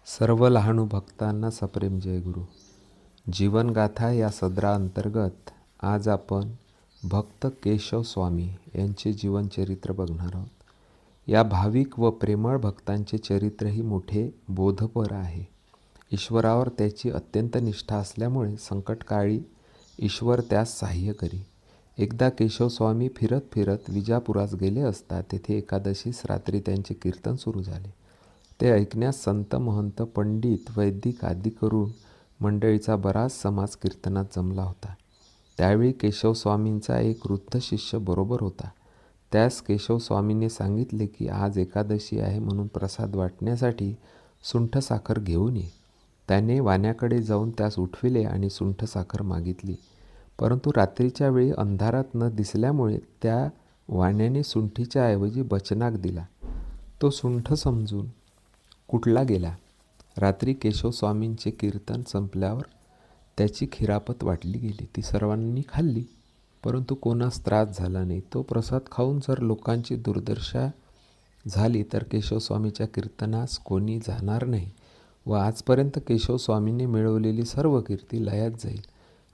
सर्व लहानू भक्तांना सप्रेम जय गुरु. जीवनगाथा या सदराअंतर्गत आज आपण भक्त केशव स्वामी यांचे जीवनचरित्र बघणार आहोत. या भाविक व प्रेमळ भक्तांचे चरित्रही मोठे बोधपर आहे. ईश्वरावर त्याची अत्यंत निष्ठा असल्यामुळे संकटकाळी ईश्वर त्यास सहाय्य करी. एकदा केशव स्वामी फिरत फिरत विजापुरास गेले असता तेथे एकादशीस रात्री त्यांचे कीर्तन सुरू झाले. ते ऐकण्यास संत महंत पंडित वैदिक आदी करून मंडळीचा बराच समाज कीर्तनात जमला होता. त्यावेळी केशव स्वामींचा एक वृद्ध शिष्य बरोबर होता. त्यास केशव स्वामींनी सांगितले की आज एकादशी आहे म्हणून प्रसाद वाटण्यासाठी सुंठ साखर घेऊन ये. त्याने वाण्याकडे जाऊन त्यास उठविले आणि सुंठ साखर मागितली. परंतु रात्रीच्या वेळी अंधारात न दिसल्यामुळे त्या वाण्याने सुंठीच्या ऐवजी बचनाक दिला. तो सुंठ समजून कुठला गेला. रात्री केशव स्वामींचे कीर्तन संपल्यावर त्याची खिरापत वाटली गेली. ती सर्वांनी खाल्ली, परंतु कोणास त्रास झाला नाही. तो प्रसाद खाऊन जर लोकांची दुर्दशा झाली तर केशव स्वामीच्या कीर्तनास कोणी जाणार नाही व आजपर्यंत केशव स्वामींनी मिळवलेली सर्व कीर्ती लयात जाईल,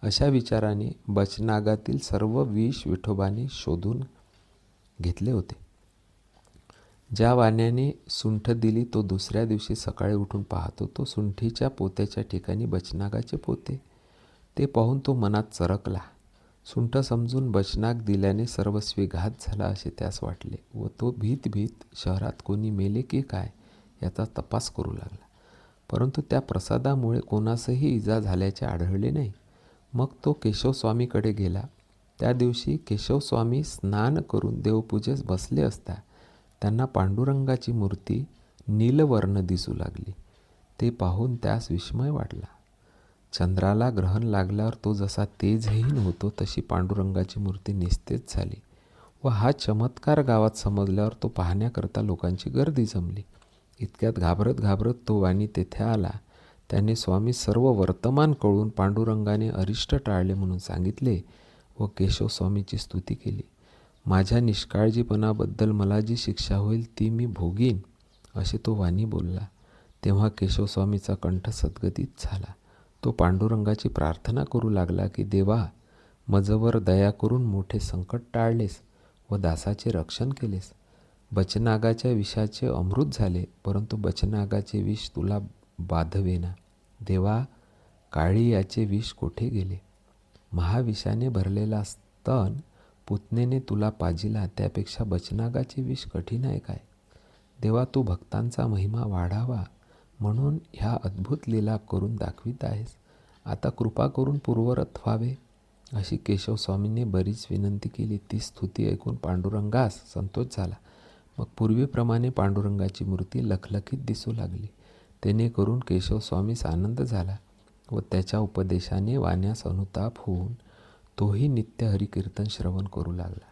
अशा विचाराने बचनागातील सर्व विष विठोबाने शोधून घेतले होते. ज्या वाण्याने सुंठ दिली तो दुसऱ्या दिवशी सकाळी उठून पाहतो तो सुंठीच्या पोत्याच्या ठिकाणी बचनागाचे पोते. ते पाहून तो मनात चरकला. सुंठ समजून बचनाक दिल्याने सर्वस्वी घात झाला असे त्यास वाटले व तो भीत भीत शहरात कोणी मेले की काय याचा तपास करू लागला. परंतु त्या प्रसादामुळे कोणासही इजा झाल्याचे आढळले नाही. मग तो केशवस्वामीकडे गेला. त्या दिवशी केशवस्वामी स्नान करून देवपूजेस बसले असता त्यांना पांडुरंगाची मूर्ती नीलवर्ण दिसू लागली. ते पाहून त्यास विस्मय वाटला. चंद्राला ग्रहण लागल्यावर तो जसा तेजहीन होतो तशी पांडुरंगाची मूर्ती निस्तेज झाली व हा चमत्कार गावात समजल्यावर तो पाहण्याकरता लोकांची गर्दी जमली. इतक्यात घाबरत घाबरत तो वाणी तेथे आला. त्याने स्वामी सर्व वर्तमान कळून पांडुरंगाने अरिष्ट टाळले म्हणून सांगितले व केशव स्वामीची स्तुती केली. माझ्या निष्काळजीपणाबद्दल मला जी शिक्षा होईल ती मी भोगीन, असे तो वाणी बोलला. तेव्हा केशवस्वामीचा कंठ सद्गदित झाला. तो पांडुरंगाची प्रार्थना करू लागला की देवा, मजवर दया करून मोठे संकट टाळलेस व दासाचे रक्षण केलेस. बचनागाच्या विषाचे अमृत झाले, परंतु बचनागाचे विष तुला बाधवेना. देवा, काळी याचे विष कोठे गेले. महाविषाने भरलेला स्तन पुतनेने तुला पाजिला, त्यापेक्षा बचनागाचे विष कठीण आहे काय. देवा, तू भक्तांचा महिमा वाढावा म्हणून ह्या अद्भुत लीला करून दाखवित आहेस. आता कृपा करून पूर्ववत व्हावे, अशी केशवस्वामींनी बरीच विनंती केली. ती स्तुती ऐकून पांडुरंगास संतोष झाला. मग पूर्वीप्रमाणे पांडुरंगाची मूर्ती लखलखीत दिसू लागली. तेने करून केशवस्वामीस आनंद झाला व त्याच्या उपदेशाने वाण्यास अनुताप होऊन तोही नित्य हरिकीर्तन श्रवण करू लागला.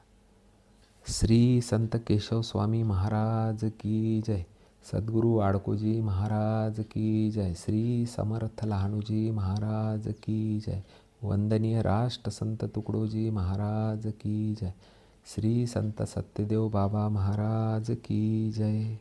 श्री संत केशव स्वामी महाराज की जय. सद्गुरु आडकोजी महाराज की जय. श्री समर्थ लहानूजी महाराज की जय. वंदनीय राष्ट्र संत तुकडोजी महाराज की जय. श्री संत सत्यदेव बाबा महाराज की जय.